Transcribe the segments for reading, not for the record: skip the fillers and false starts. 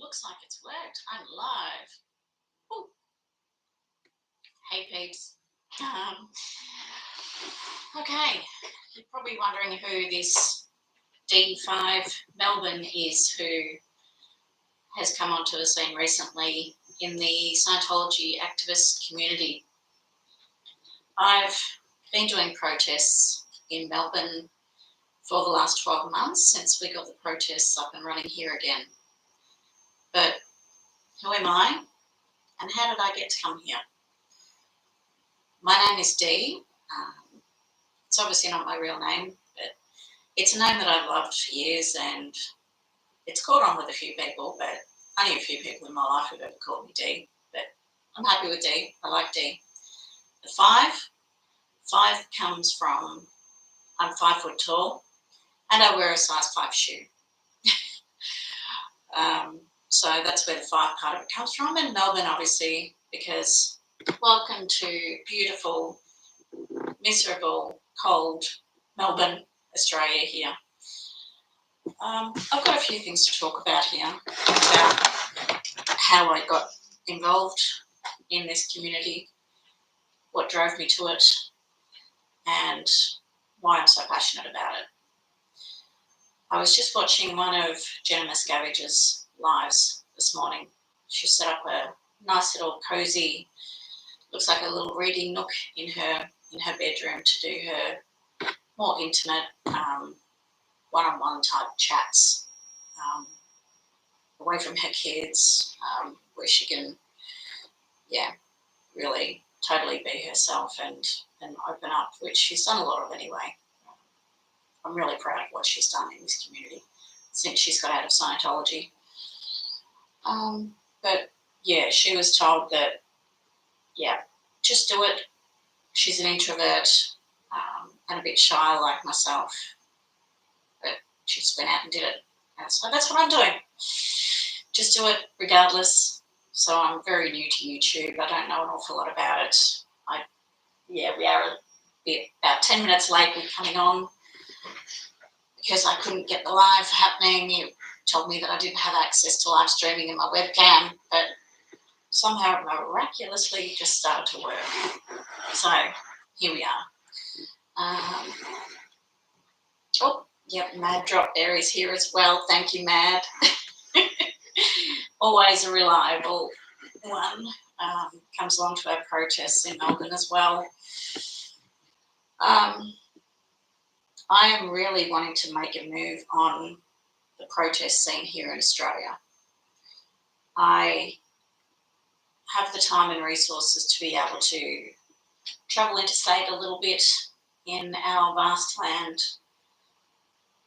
Looks like it's worked. I'm live. Ooh. Hey, peeps. Okay, you're probably wondering who this Dee Five Melbourne is, who has come onto the scene recently in the Scientology activist community. I've been doing protests in Melbourne for the last 12 months since we got the protests up and running here again. But who am I and how did I get to come here? My name is Dee. It's obviously not my real name, but it's a name that I've loved for years, and it's caught on with a few people, but only a few people in my life have ever called me Dee. But I'm happy with Dee. I like Dee. The five comes from I'm 5 foot tall, and I wear a size 5 shoe. So that's where the 5 part of it comes from. And Melbourne, obviously, because welcome to beautiful, miserable, cold Melbourne, Australia here. I've got a few things to talk about here, about how I got involved in this community, what drove me to it, and why I'm so passionate about it. I was just watching one of Jenna Miscavige's lives this morning. She set up a nice little cozy, looks like a little reading nook in her bedroom to do her more intimate one-on-one type chats, away from her kids, where she can, really totally be herself and open up, which she's done a lot of anyway. I'm really proud of what she's done in this community since she's got out of Scientology. But yeah, she was told that, just do it. She's an introvert and a bit shy like myself, but she just went out and did it. And so that's what I'm doing. Just do it regardless. So I'm very new to YouTube. I don't know an awful lot about it. We are about 10 minutes late with coming on because I couldn't get the live happening. You told me that I didn't have access to live streaming in my webcam, but somehow it miraculously just started to work. So here we are. Mad Drop there is here as well. Thank you, Mad. Always a reliable one. Comes along to our protests in Melbourne as well. I am really wanting to make a move on the protest scene here in Australia. I have the time and resources to be able to travel interstate a little bit in our vast land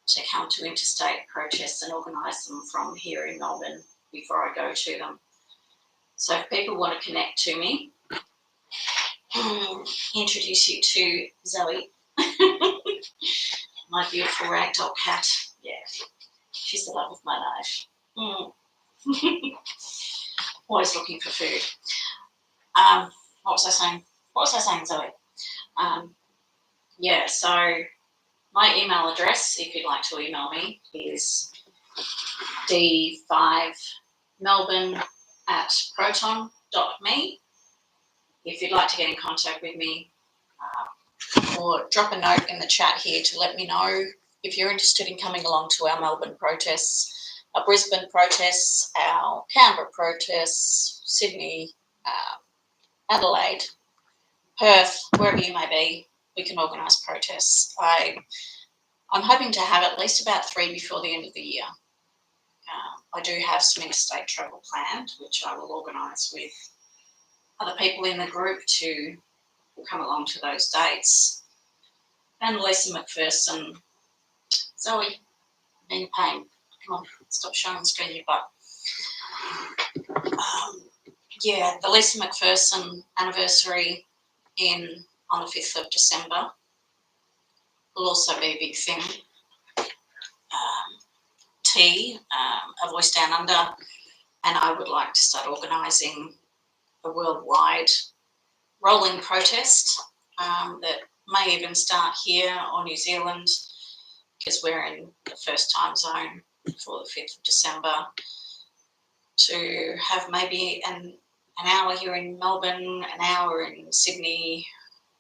to come to interstate protests and organise them from here in Melbourne before I go to them. So if people want to connect to me, introduce you to Zoe, my beautiful ragdoll cat. Yeah, she's the love of my life. Always looking for food. What was I saying, Zoe? So my email address, if you'd like to email me, is deefivemelb@proton.me. If you'd like to get in contact with me, or drop a note in the chat here to let me know if you're interested in coming along to our Melbourne protests, our Brisbane protests, our Canberra protests, Sydney, Adelaide, Perth, wherever you may be, we can organise protests. I'm hoping to have at least about 3 before the end of the year. I do have some interstate travel planned, which I will organise with other people in the group to come along to those dates. And Lisa McPherson, Zoe, in pain. Come on, stop showing the screen your butt. The Lisa McPherson anniversary on the 5th of December will also be a big thing. A Voice Down Under, and I would like to start organising a worldwide rolling protest that may even start here or New Zealand, because we're in the first time zone for the 5th of December, to have maybe an hour here in Melbourne, an hour in Sydney,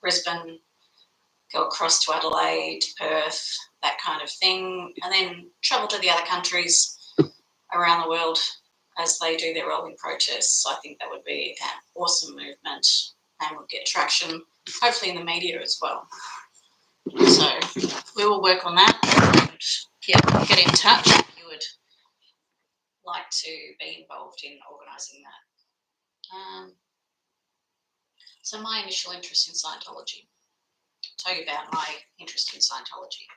Brisbane, go across to Adelaide, Perth, that kind of thing, and then travel to the other countries around the world as they do their rolling protests. I think that would be an awesome movement and would get traction, hopefully in the media as well. So we will work on that. Get in touch if you would like to be involved in organising that. So my initial interest in Scientology. I'll tell you about my interest in Scientology.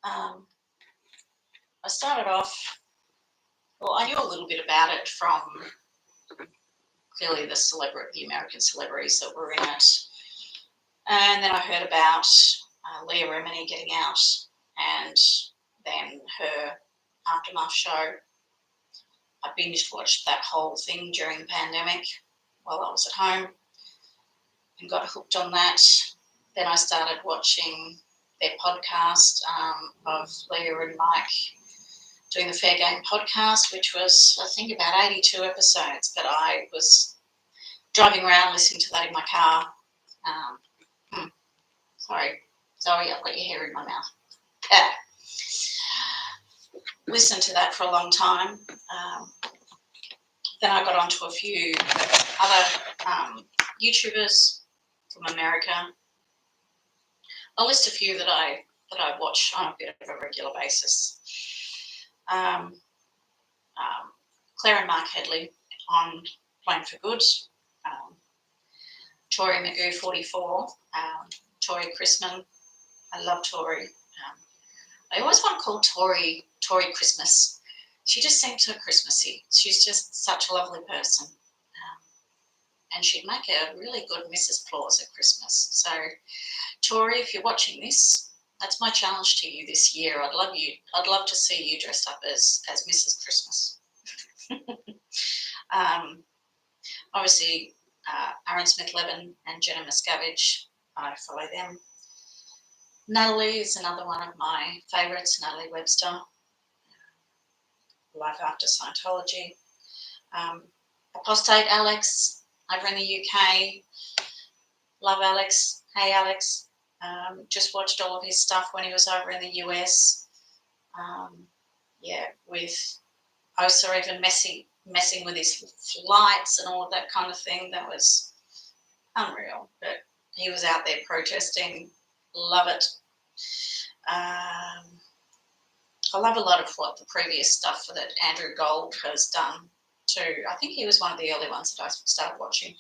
I started off, well, I knew a little bit about it from clearly the American celebrities that were in it. And then I heard about Leah Remini getting out and then her Aftermath show. I binged watched that whole thing during the pandemic while I was at home and got hooked on that. Then I started watching their podcast of Leah and Mike doing the Fair Game podcast, which was, I think, about 82 episodes, but I was driving around listening to that in my car. Sorry, I've got your hair in my mouth. Listened to that for a long time. Then I got onto a few other YouTubers from America. I'll list a few that I watch on a bit of a regular basis. Claire and Mark Headley on Playing for Good. Tori Magoo 44. Tori Chrisman. I love Tori. I always want to call Tori Christmas. She just seems so Christmassy. She's just such a lovely person. And she'd make a really good Mrs. Claus at Christmas. So, Tori, if you're watching this, that's my challenge to you this year. I'd love to see you dressed up as Mrs. Christmas. Obviously, Aaron Smith-Levin and Jenna Miscavige, I follow them. Natalie is another one of my favourites, Natalie Webster. Life After Scientology. Apostate Alex over in the UK. Love Alex. Hey, Alex. Just watched all of his stuff when he was over in the US. With OSA even messing with his flights and all of that kind of thing. That was unreal. But he was out there protesting. Love it. I love a lot of what the previous stuff that Andrew Gold has done too. I think he was one of the early ones that I started watching.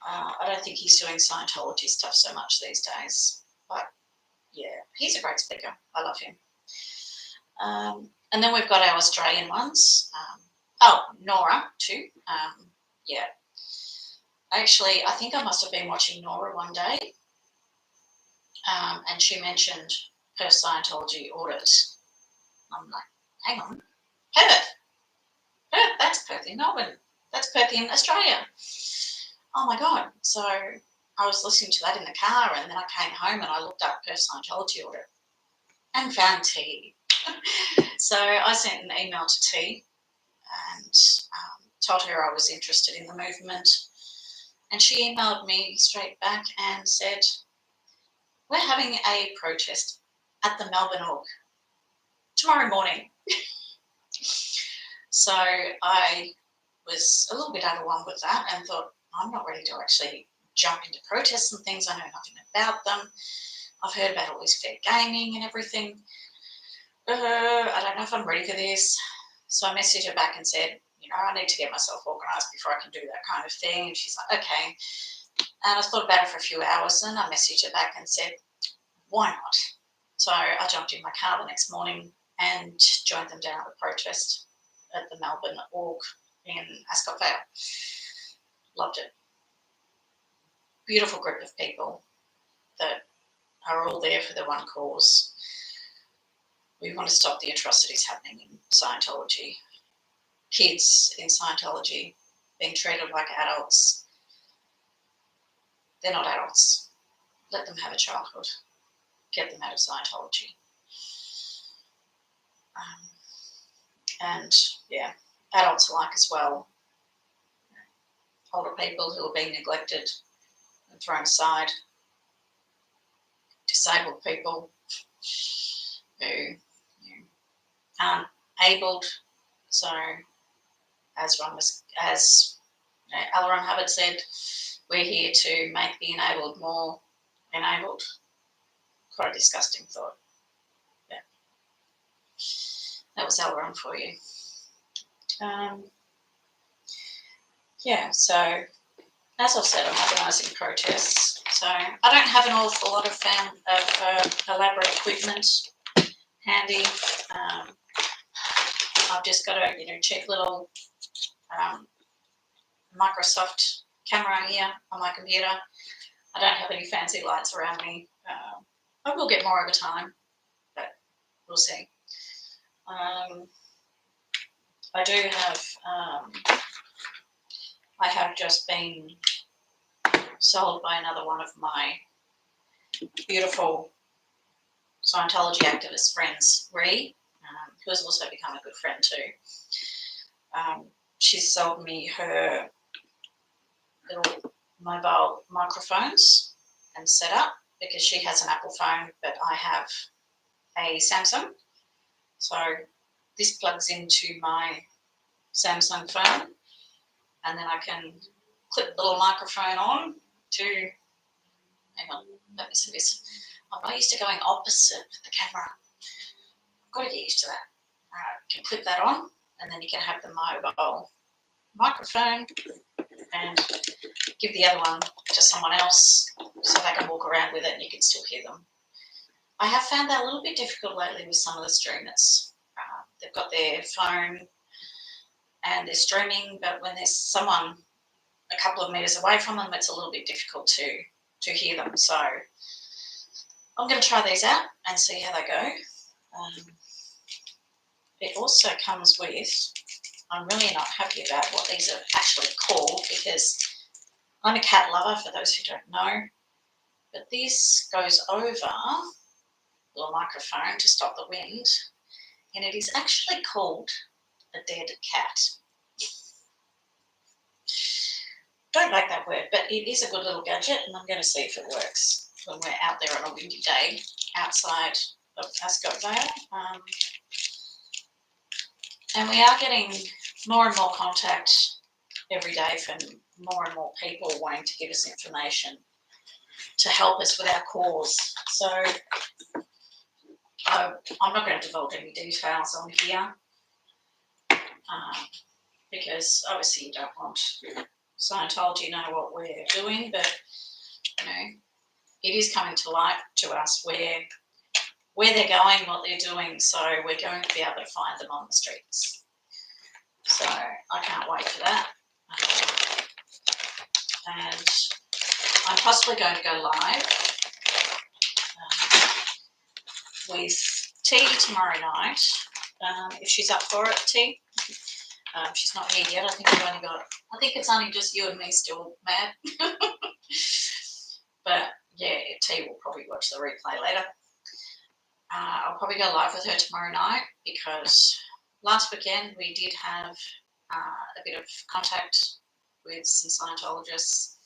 I don't think he's doing Scientology stuff so much these days. But, yeah, he's a great speaker. I love him. And then we've got our Australian ones. Nora too. Actually, I think I must have been watching Nora one day. And she mentioned her Scientology audit. I'm like, hang on, Perth, that's Perth in Melbourne, that's Perth in Australia. Oh my God. So I was listening to that in the car and then I came home and I looked up Perth Scientology audit and found T. So I sent an email to T and told her I was interested in the movement. And she emailed me straight back and said, we're having a protest at the Melbourne Org tomorrow morning. So I was a little bit overwhelmed with that and thought, I'm not ready to actually jump into protests and things. I know nothing about them. I've heard about all this fair gaming and everything. I don't know if I'm ready for this. So I messaged her back and said, I need to get myself organised before I can do that kind of thing. And she's like, okay. And I thought about it for a few hours and I messaged her back and said, why not? So I jumped in my car the next morning and joined them down at the protest at the Melbourne Org in Ascot Vale. Loved it. Beautiful group of people that are all there for the one cause. We want to stop the atrocities happening in Scientology. Kids in Scientology being treated like adults. They're not adults. Let them have a childhood. Get them out of Scientology. adults alike as well. Older people who are being neglected and thrown aside, disabled people who aren't abled. So, as L. Ron Hubbard said, we're here to make the enabled more enabled. Quite a disgusting thought. Yeah. That was L. Ron for you. Yeah, so as I've said, I'm organising protests. So I don't have an awful lot of elaborate equipment handy. I've just got a cheap little Microsoft camera here on my computer. I don't have any fancy lights around me. I will get more over time, but we'll see. I do have. I have just been sold by another one of my beautiful Scientology activist friends, Ree, who has also become a good friend too. She's sold me her little mobile microphones and setup because she has an Apple phone, but I have a Samsung. So this plugs into my Samsung phone, and then I can clip the little microphone on to, hang on, let me see this. I'm not used to going opposite with the camera. I've got to get used to that. You can clip that on, and then you can have the mobile microphone and give the other one to someone else so they can walk around with it and you can still hear them. I have found that a little bit difficult lately with some of the streamers. They've got their phone and they're streaming, but when there's someone a couple of metres away from them, it's a little bit difficult to hear them. So I'm going to try these out and see how they go. It also comes with, I'm really not happy about what these are actually called because I'm a cat lover, for those who don't know, but this goes over a little microphone to stop the wind, and it is actually called a dead cat. Don't like that word, but it is a good little gadget, and I'm going to see if it works when we're out there on a windy day outside of Ascot Vale. And we are getting more and more contact every day from more and more people wanting to give us information to help us with our cause. So I'm not going to divulge any details on here because obviously you don't want Scientology to know what we're doing, but it is coming to light to us where they're going, what they're doing, so we're going to be able to find them on the streets. So I can't wait for that. And I'm possibly going to go live with T tomorrow night, if she's up for it, T. She's not here yet. I think it's only just you and me still, mad. But yeah, T will probably watch the replay later. I'll probably go live with her tomorrow night because last weekend we did have a bit of contact with some Scientologists.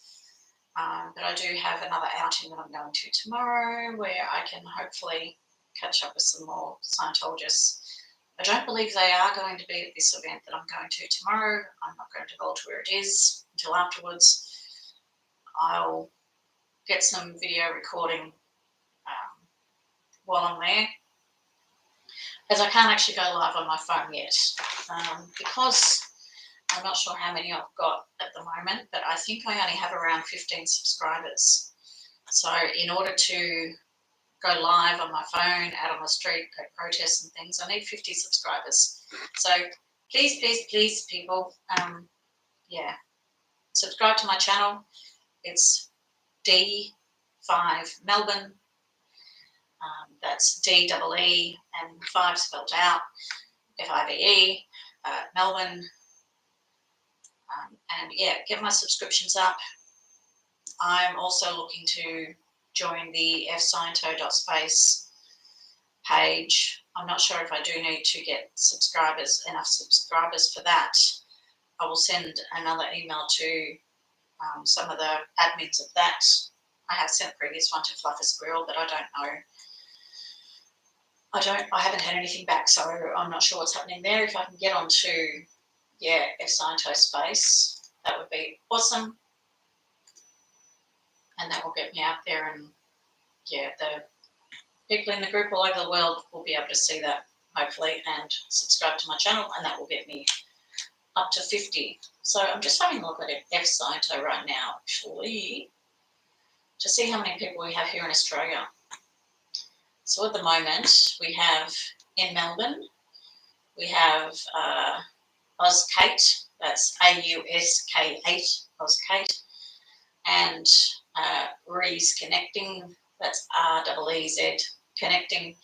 But I do have another outing that I'm going to tomorrow where I can hopefully catch up with some more Scientologists. I don't believe they are going to be at this event that I'm going to tomorrow. I'm not going to divulge where it is until afterwards. I'll get some video recording while I'm there, as I can't actually go live on my phone yet because I'm not sure how many I've got at the moment, but I think I only have around 15 subscribers. So in order to go live on my phone, out on the street, go protests and things, I need 50 subscribers. So please, please, please, people, subscribe to my channel. It's Dee Five Melbourne. That's D-E-E and 5 spelled out, F-I-V-E, Melbourne. And yeah, get my subscriptions up. I'm also looking to join the fsciento.space page I'm not sure if I do need to get enough subscribers for that. I will send another email to some of the admins of that. I have sent a previous one to Fluff a Squirrel, but I don't know. I haven't had anything back, so I'm not sure what's happening there. If I can get onto, F Sciento space, that would be awesome. And that will get me out there, and the people in the group all over the world will be able to see that, hopefully, and subscribe to my channel, and that will get me up to 50. So I'm just having a look at F Sciento right now, actually, to see how many people we have here in Australia. So at the moment, we have in Melbourne, we have AusKate, that's AUSK8, AusKate, and Re's Connecting, that's REEZ Connecting.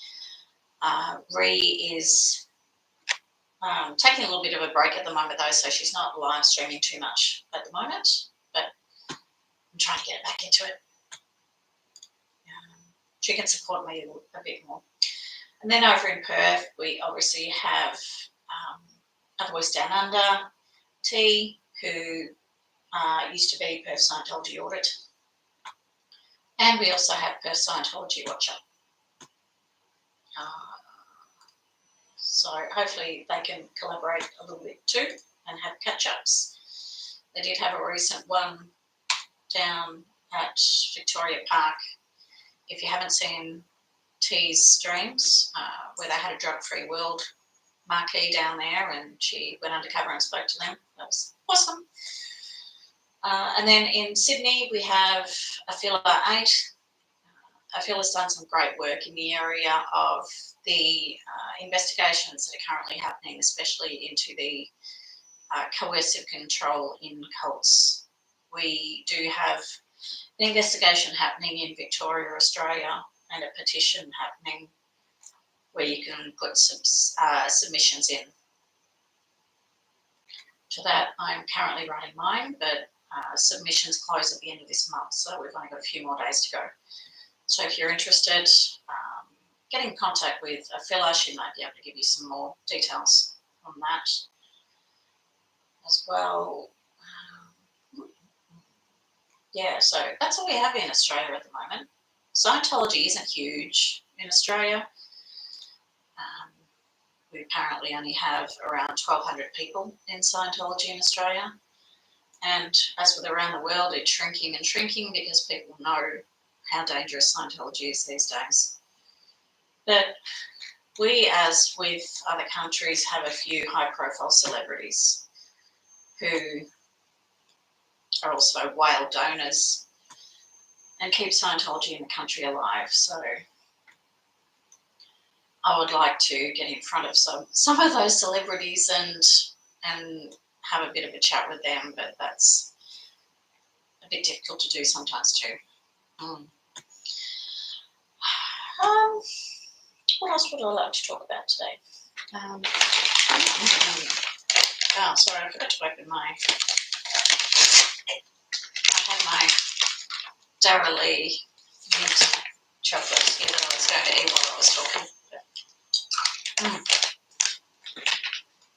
Re is taking a little bit of a break at the moment though, so she's not live streaming too much at the moment, but I'm trying to get back into it. She can support me a bit more. And then over in Perth, we obviously have A Voice Down Under, T, who used to be Perth Scientology Audit. And we also have Perth Scientology Watcher. So hopefully they can collaborate a little bit too and have catch-ups. They did have a recent one down at Victoria Park. If you haven't seen T's streams, where they had a drug-free world marquee down there, and she went undercover and spoke to them. That was awesome. And then in Sydney, we have Affila 8. Affila's done some great work in the area of the investigations that are currently happening, especially into the coercive control in cults. We do have an investigation happening in Victoria, Australia, and a petition happening where you can put some submissions in. To that, I'm currently running mine, but submissions close at the end of this month, so we've only got a few more days to go. So if you're interested, get in contact with Affila. She might be able to give you some more details on that as well. So that's all we have in Australia at the moment. Scientology isn't huge in Australia. We apparently only have around 1,200 people in Scientology in Australia. And as with around the world, it's shrinking and shrinking because people know how dangerous Scientology is these days. But we, as with other countries, have a few high-profile celebrities who are also whale donors and keep Scientology in the country alive. So I would like to get in front of some of those celebrities and have a bit of a chat with them, but that's a bit difficult to do sometimes too. What else would I like to talk about today? Oh, sorry, I forgot to open my. I had my Dara Lee mint chocolate here that I was going to eat while I was talking.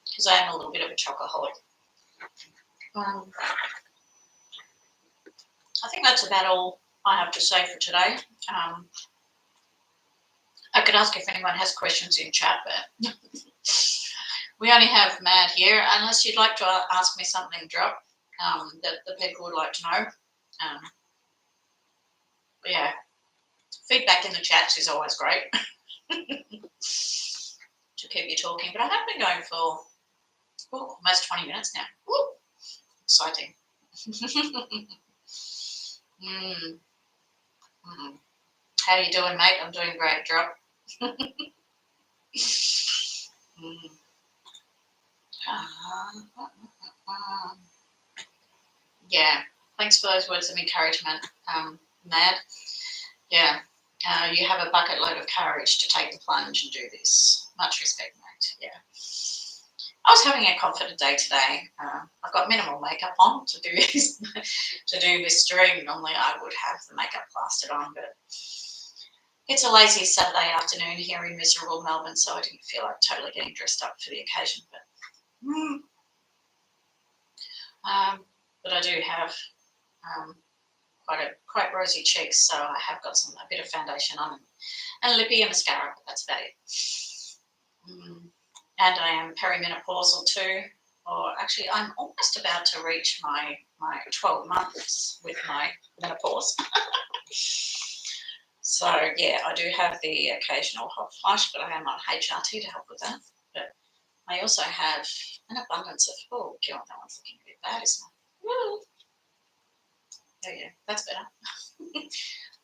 Because I am a little bit of a chocoholic. I think that's about all I have to say for today. I could ask if anyone has questions in chat, but we only have Mad here. Unless you'd like to ask me something, Drop, that the people would like to know. Feedback in the chats is always great to keep you talking. But I have been going for almost 20 minutes now. Woo, exciting. How are you doing, mate? I'm doing great, Drop. Thanks for those words of encouragement, Mad. You have a bucket load of courage to take the plunge and do this. Much respect, mate. I was having a confident day today. I've got minimal makeup on to do this stream. Normally I would have the makeup plastered on, but it's a lazy Saturday afternoon here in miserable Melbourne, so I didn't feel like totally getting dressed up for the occasion. But I do have quite rosy cheeks, so I have got a bit of foundation on and a lippy and mascara, but that's about it. And I am perimenopausal too, or actually I'm almost about to reach my 12 months with my menopause. So yeah, I do have the occasional hot flush, but I am on HRT to help with that. But I also have an abundance of, oh God, that one's looking a bit bad, isn't it? Woo. There you go, that's better.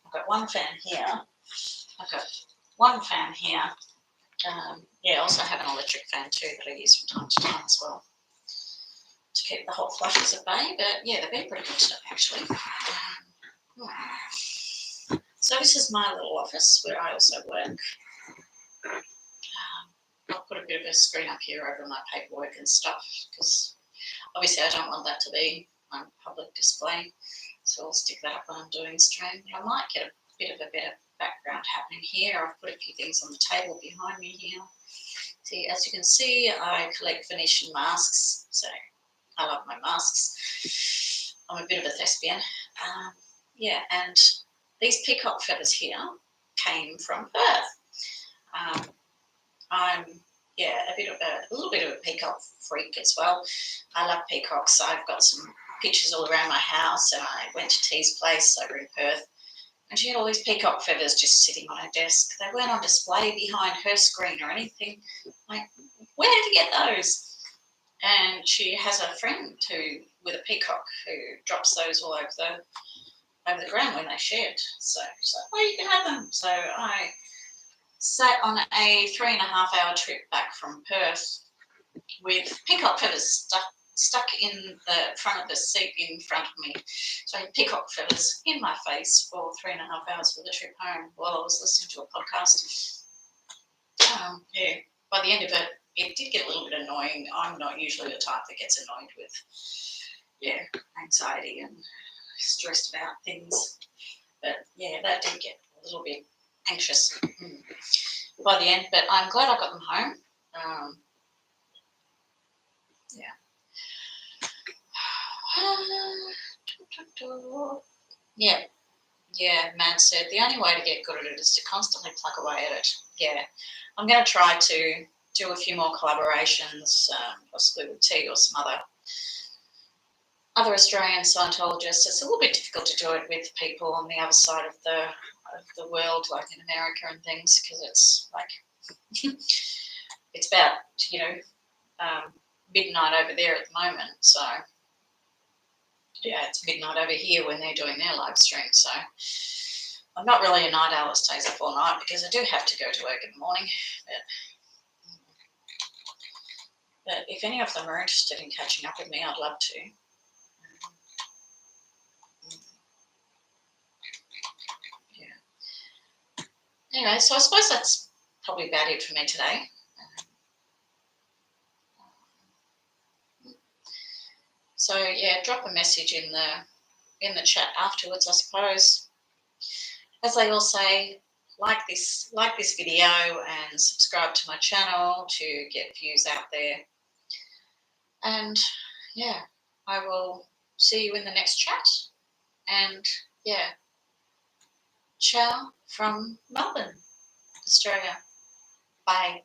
I've got one fan here. Yeah, I also have an electric fan too that I use from time to time as well to keep the hot flushes at bay. But yeah, they've been pretty good today actually. So this is my little office where I also work. I'll put a bit of a screen up here over my paperwork and stuff because obviously I don't want that to be on public display. So I'll stick that up when I'm doing stream. But I might get a bit of a better background happening here. I've put a few things on the table behind me here. See, as you can see, I collect Venetian masks. So I love my masks. I'm a bit of a thespian. Yeah, and these peacock feathers here came from Perth. I'm a little bit of a peacock freak as well. I love peacocks. I've got some pictures all around my house, and I went to Tee's place over in Perth, and she had all these peacock feathers just sitting on her desk. They weren't on display behind her screen or anything. Like, where did you get those? And she has a friend with a peacock who drops those all over the ground when they shed. So she's like, well, you can have them. So I sat on a 3.5-hour trip back from Perth with peacock feathers stuck in the front of the seat in front of me. So I had peacock feathers in my face for 3.5 hours for the trip home while I was listening to a podcast. Yeah, by the end of it, it did get a little bit annoying. I'm not usually the type that gets annoyed with, anxiety and stressed about things. But yeah, that did get a little bit anxious by the end. But I'm glad I got them home. Yeah, Matt said the only way to get good at it is to constantly plug away at it. Yeah, I'm going to try to do a few more collaborations, possibly with T or some other Australian Scientologists. It's a little bit difficult to do it with people on the other side of the world, like in America and things, because it's like it's about midnight over there at the moment. So yeah, it's midnight over here when they're doing their live stream. So I'm not really a night owl that stays up all night because I do have to go to work in the morning. But if any of them are interested in catching up with me, I'd love to. Yeah. Anyway, so I suppose that's probably about it for me today. So yeah, drop a message in the chat afterwards, I suppose. As they all say, like this video and subscribe to my channel to get views out there. And yeah, I will see you in the next chat. And yeah, ciao from Melbourne, Australia. Bye.